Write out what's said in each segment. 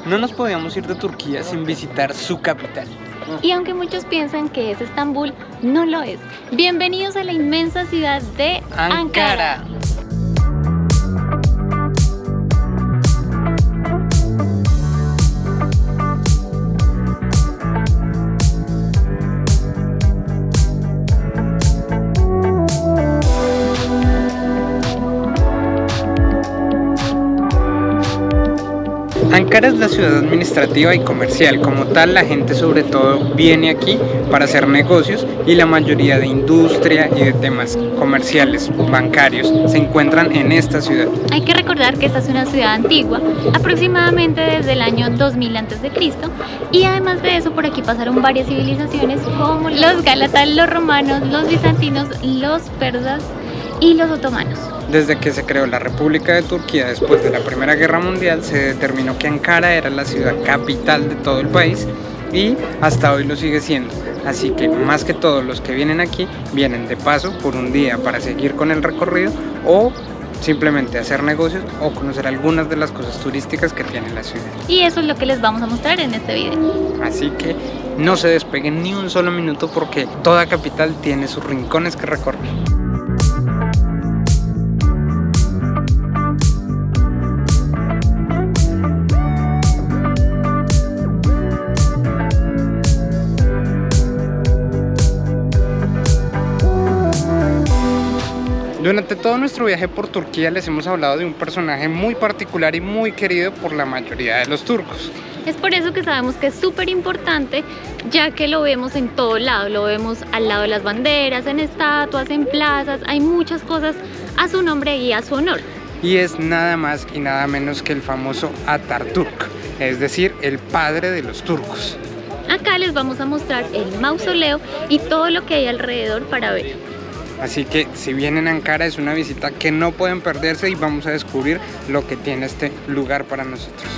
no nos podíamos ir de Turquía sin visitar su capital. Y aunque muchos piensan que es Estambul, no lo es. Bienvenidos a la inmensa ciudad de Ankara. Ankara es la ciudad administrativa y comercial. Como tal, la gente sobre todo viene aquí para hacer negocios y la mayoría de industria y de temas comerciales, bancarios, se encuentran en esta ciudad. Hay que recordar que esta es una ciudad antigua, aproximadamente desde el año 2000 a.C. y además de eso por aquí pasaron varias civilizaciones como los gálatas, los romanos, los bizantinos, los persas y los otomanos. Desde que se creó la República de Turquía después de la Primera Guerra Mundial, se determinó que Ankara era la ciudad capital de todo el país y hasta hoy lo sigue siendo. Así que más que todos los que vienen aquí, vienen de paso por un día para seguir con el recorrido o simplemente hacer negocios o conocer algunas de las cosas turísticas que tiene la ciudad. Y eso es lo que les vamos a mostrar en este video. Así que no se despeguen ni un solo minuto porque toda capital tiene sus rincones que recorrer. Durante todo nuestro viaje por Turquía les hemos hablado de un personaje muy particular y muy querido por la mayoría de los turcos. Es por eso que sabemos que es súper importante, ya que lo vemos en todo lado, lo vemos al lado de las banderas, en estatuas, en plazas, hay muchas cosas a su nombre y a su honor. Y es nada más y nada menos que el famoso Atatürk, es decir, el padre de los turcos. Acá les vamos a mostrar el mausoleo y todo lo que hay alrededor para ver. Así que si vienen a Ankara es una visita que no pueden perderse y vamos a descubrir lo que tiene este lugar para nosotros.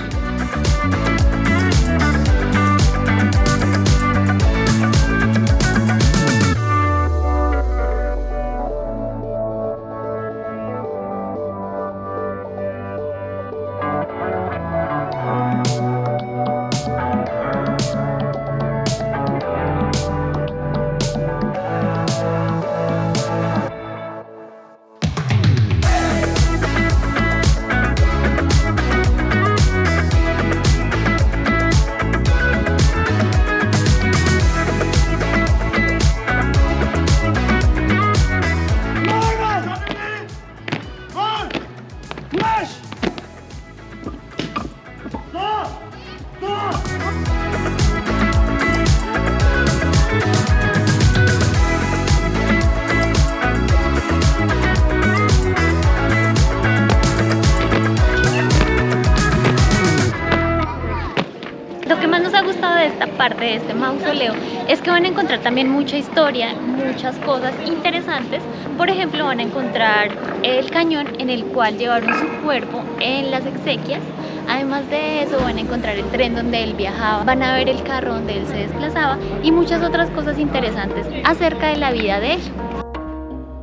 Lo que más nos ha gustado de esta parte de este mausoleo es que van a encontrar también mucha historia, muchas cosas interesantes. Por ejemplo, van a encontrar el cañón en el cual llevaron su cuerpo en las exequias. Además de eso van a encontrar el tren donde él viajaba, van a ver el carro donde él se desplazaba y muchas otras cosas interesantes acerca de la vida de él.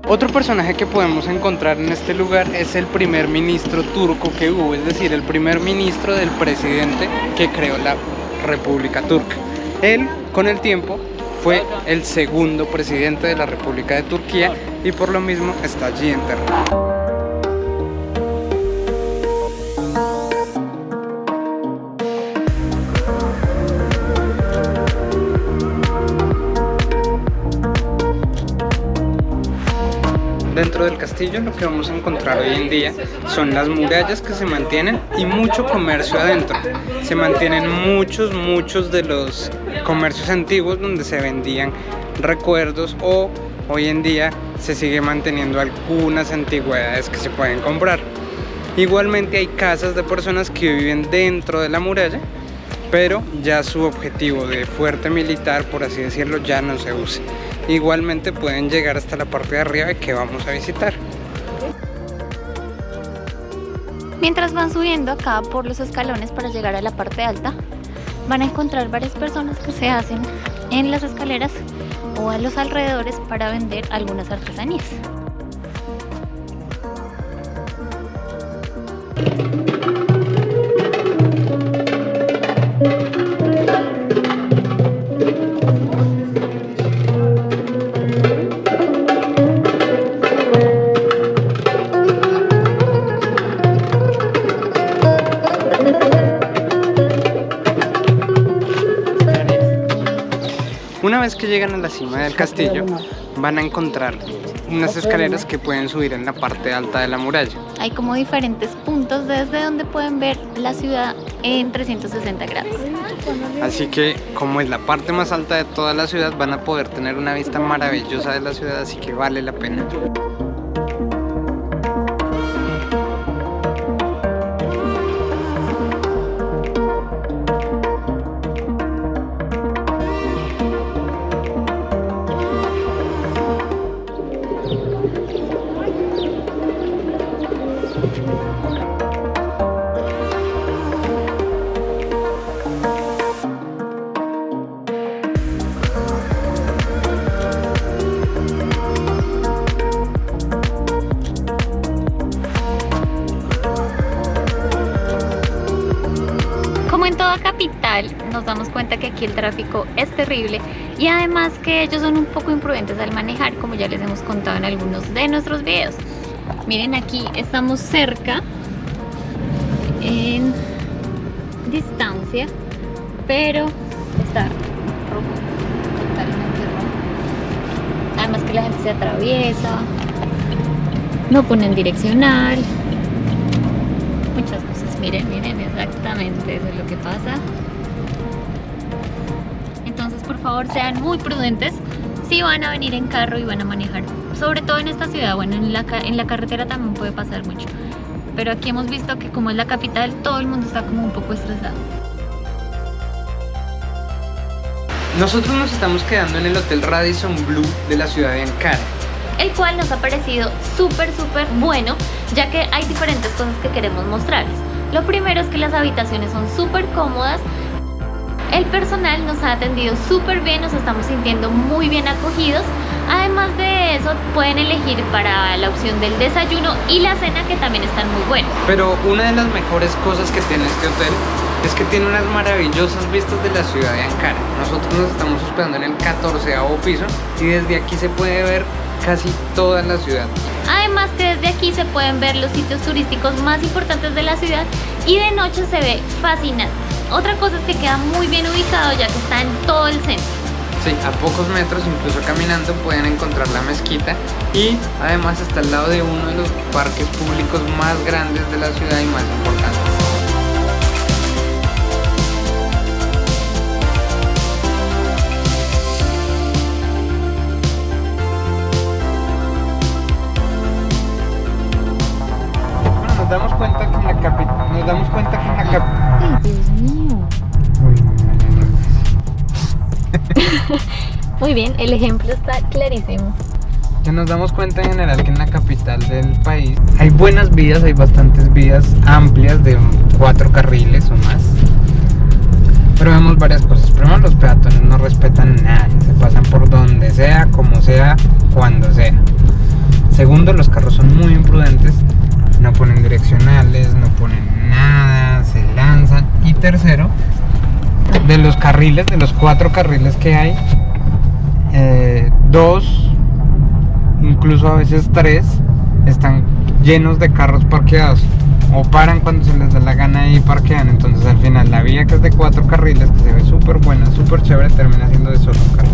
Otro personaje que podemos encontrar en este lugar es el primer ministro turco que hubo, es decir, el primer ministro del presidente que creó la República Turca. Él, con el tiempo, fue el segundo presidente de la República de Turquía y por lo mismo está allí enterrado. Dentro del castillo lo que vamos a encontrar hoy en día son las murallas que se mantienen y mucho comercio adentro. Se mantienen muchos de los comercios antiguos donde se vendían recuerdos o hoy en día se sigue manteniendo algunas antigüedades que se pueden comprar. Igualmente hay casas de personas que viven dentro de la muralla, pero ya su objetivo de fuerte militar, por así decirlo, ya no se usa. Igualmente pueden llegar hasta la parte de arriba que vamos a visitar. Mientras van subiendo acá por los escalones para llegar a la parte alta, van a encontrar varias personas que se hacen en las escaleras o a los alrededores para vender algunas artesanías. Una vez que llegan a la cima del castillo, van a encontrar unas escaleras que pueden subir en la parte alta de la muralla. Hay como diferentes puntos desde donde pueden ver la ciudad en 360 grados. Así que, como es la parte más alta de toda la ciudad, van a poder tener una vista maravillosa de la ciudad, así que vale la pena. Como en toda capital, nos damos cuenta que aquí el tráfico es terrible y además que ellos son un poco imprudentes al manejar, como ya les hemos contado en algunos de nuestros videos. Miren, aquí estamos cerca en distancia, pero está rojo, totalmente rojo. Además que la gente se atraviesa, no ponen direccional, muchas cosas. Miren, exactamente eso es lo que pasa. Entonces, por favor, sean muy prudentes si van a venir en carro y van a manejar, sobre todo en esta ciudad. Bueno, en la carretera también puede pasar mucho, pero aquí hemos visto que como es la capital, todo el mundo está como un poco estresado. Nosotros nos estamos quedando en el Hotel Radisson Blu de la ciudad de Ankara, El cual nos ha parecido súper bueno, ya que hay diferentes cosas que queremos mostrarles. Lo primero es que las habitaciones son súper cómodas. El personal nos ha atendido súper bien, nos estamos sintiendo muy bien acogidos. Además de eso, pueden elegir para la opción del desayuno y la cena, que también están muy buenos. pero una de las mejores cosas que tiene este hotel es que tiene unas maravillosas vistas de la ciudad de Ankara. Nosotros nos estamos hospedando en el 14º piso y desde aquí se puede ver casi toda la ciudad. Además que desde aquí se pueden ver los sitios turísticos más importantes de la ciudad y de noche se ve fascinante. Otra cosa es que queda muy bien ubicado, ya que está en todo el centro. Sí, a pocos metros, incluso caminando, pueden encontrar la mezquita y además está al lado de uno de los parques públicos más grandes de la ciudad y más importantes. Bueno, nos damos cuenta que en la capital... ¡Ay, Dios mío! Muy bien, el ejemplo está clarísimo. Ya nos damos cuenta en general que en la capital del país hay buenas vías, hay bastantes vías amplias de 4 carriles o más. Pero vemos varias cosas. Primero, los peatones no respetan nada, se pasan por donde sea, como sea, cuando sea. Segundo, los carros son muy imprudentes, no ponen direccionales, no ponen nada, se lanzan. Y tercero, de los 4 carriles que hay, 2, incluso a veces 3, están llenos de carros parqueados o paran cuando se les da la gana y parquean. Entonces al final la vía, que es de 4 carriles, que se ve súper buena, súper chévere, termina siendo de solo un carril.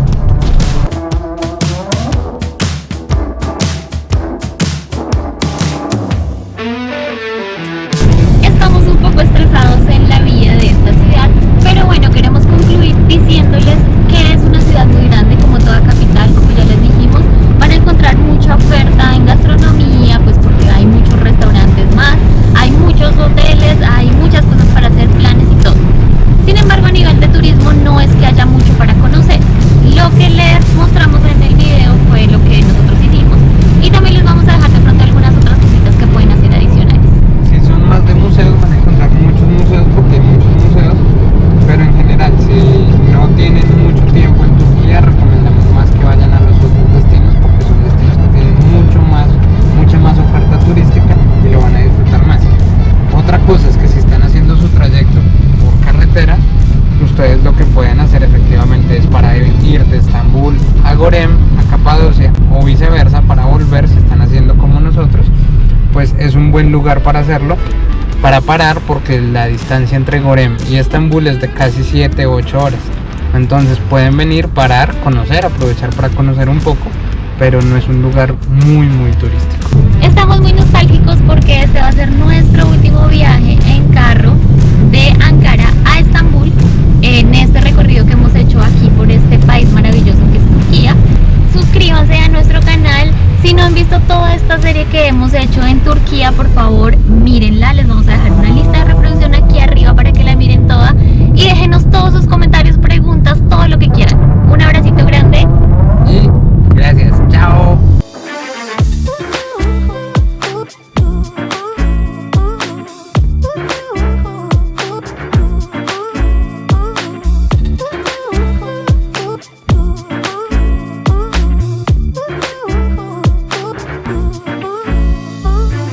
Estamos un poco estresados en la vía de esta ciudad, pero bueno, queremos concluir diciéndoles que es una ciudad muy grande, como toda capital, como ya les dijimos. Van a encontrar mucha oferta en gastronomía, pues porque hay muchos restaurantes más, hay muchos hoteles, hay muchas cosas para hacer, planes y todo. Sin embargo, a nivel de turismo no es que haya mucho para conocer. Lo que les mostramos en el video fue lo que nosotros hicimos, y también les vamos a dejar de pronto algunas otras cositas que pueden hacer adicionales. Si son más de museos, van a encontrar muchos museos, porque hay muchos museos, pero en general, si no tienen mucho tiempo en Turquía, recomendamos más que vayan a los otros destinos, porque son destinos que tienen mucha más oferta turística y lo van a disfrutar más. Otra cosa es que si están haciendo su trayecto por carretera, ustedes lo que pueden hacer efectivamente es, para ir de Estambul a Gorem, a Capadocia o viceversa, para volver, si están haciendo como nosotros, pues es un buen lugar para hacerlo, para parar, porque la distancia entre Gorem y Estambul es de casi 7-8 horas. Entonces pueden venir, parar, conocer, aprovechar para conocer un poco, pero no es un lugar muy turístico. Estamos muy nostálgicos porque este va a ser nuestro último viaje en carro de Ankara a Estambul, en este recorrido que hemos hecho aquí por este país maravilloso que es Turquía. Suscríbanse a nuestro canal. Si no han visto toda esta serie que hemos hecho en Turquía, por favor mírenla, les vamos